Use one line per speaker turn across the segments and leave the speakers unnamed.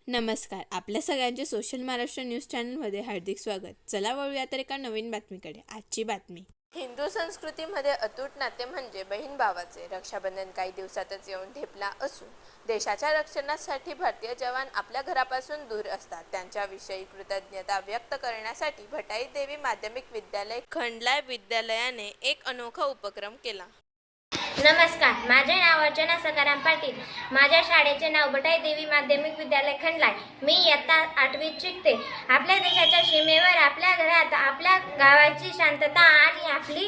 नमस्कार. आपल्या सगळ्यांचे सोशल महाराष्ट्र न्यूज चॅनलमध्ये हार्दिक स्वागत. चला वळूया तर एका नवीन बातमीकडे. आजची बातमी. हिंदू संस्कृतीमध्ये अतूट नाते म्हणजे बहीण भावाचे. रक्षाबंधन काही दिवसातच येऊन ठेपला असून देशाच्या रक्षणासाठी भारतीय जवान आपल्या घरापासून दूर असतात. त्यांच्याविषयी कृतज्ञता व्यक्त करण्यासाठी भटाई देवी माध्यमिक विद्यालय खंडलाय विद्यालयाने एक अनोखा उपक्रम केला.
नमस्कार, माझे नाव अर्चना सकाराम पाटील. माझ्या शाळेचे नाव भटाई देवी माध्यमिक विद्यालय खंडलाय. मी इयत्ता 8वीत शिकते. आपल्या देशाच्या सीमेवर, आपल्या घरात, आपल्या गावाची शांतता आणि आपली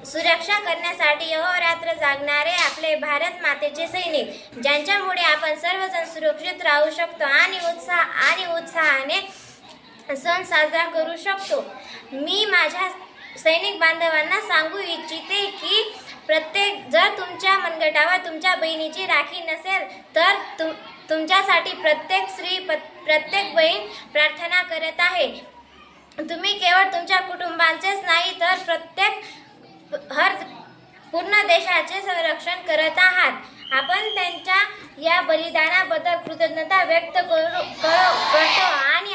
सुरक्षा करण्यासाठी अहोरात्र जागणारे आपले भारत मातेचे सैनिक, ज्यांच्यामुळे आपण सर्वजण सुरक्षित राहू शकतो आणि उत्साहाने सण साजरा करू शकतो. मी माझ्या सैनिक बांधवांना सांगू इच्छिते की जर तुमच्या मनगटावर तुमच्या बहिणीची राखी नसेल तर तुमच्यासाठी प्रत्येक बहीण प्रार्थना करत आहे. तुम्ही केवळ तुमच्या कुटुंबाचेच नाही तर पूर्ण देशाचे संरक्षण करत आहात. आपण त्यांच्या या बलिदानाबद्दल कृतज्ञता व्यक्त करतो आणि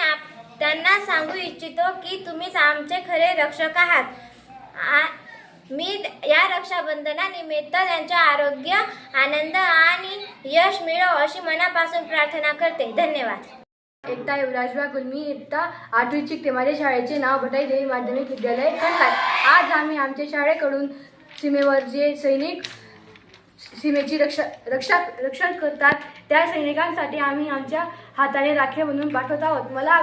त्यांना सांगू इच्छितो की तुम्हीच आमचे खरे रक्षक आहात. मी या रक्षाबंधनानिमित्त त्यांचे आरोग्य, आनंद आणि यश मिळो अशी मनापासून प्रार्थना करते. धन्यवाद.
एकता युवराजबा गुलमी, इयत्ता 8वीत शिकते. माझ्या शाळेचे नाव भटाई देवी माध्यमिक विद्यालय खंडलाय. आज आम्ही आमच्या शाळेकडून सीमेवर जे सैनिक सीमेची रक्षण करतात त्या सैनिकांसाठी आम्ही आमच्या हाताने राखी बनवून पाठवत आहोत. मला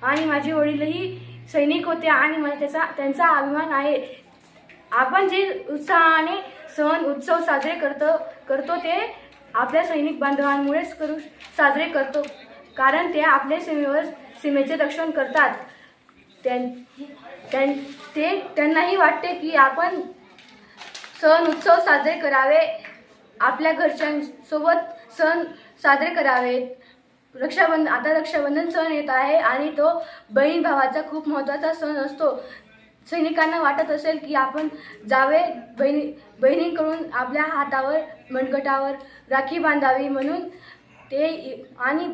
आणि माझे वडीलही सैनिक होते आणि मला त्यांचा अभिमान आहे. आपण जे उत्साहाने सण उत्सव साजरे करतो ते आपल्या सैनिक बांधवांमुळेच साजरे करतो, कारण ते आपल्या सीमेचे रक्षण करतात. त्यांनाही वाटते की आपण सण उत्सव साजरे करावे, आपल्या घरच्यांसोबत सण साजरे करावेत. रक्षाबंधन सण येत आहे आणि तो बहीण भावाचा खूप महत्त्वाचा सण असतो. सैनिकांना वाटत असेल की आपण जावे, बहिणींकडून आपल्या हातावर मनगटावर राखी बांधावी म्हणून ते, आणि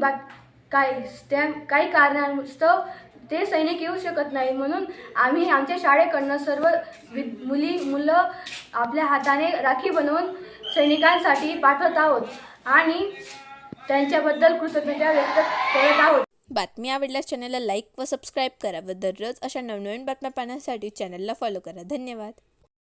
काही कारणास्तव ते सैनिक येऊ शकत नाही, म्हणून आम्ही आमच्या शाळेकडनं सर्व मुलं आपल्या हाताने राखी बनवून सैनिकांसाठी पाठवत आहोत आणि त्यांच्याबद्दल कृतज्ञता व्यक्त करत आहोत.
बातमी आवडल्यास चॅनलला लाईक व सबस्क्राईब करा व दररोज अशा नवनवीन बातम्या पाहण्यासाठी चॅनलला फॉलो करा. धन्यवाद.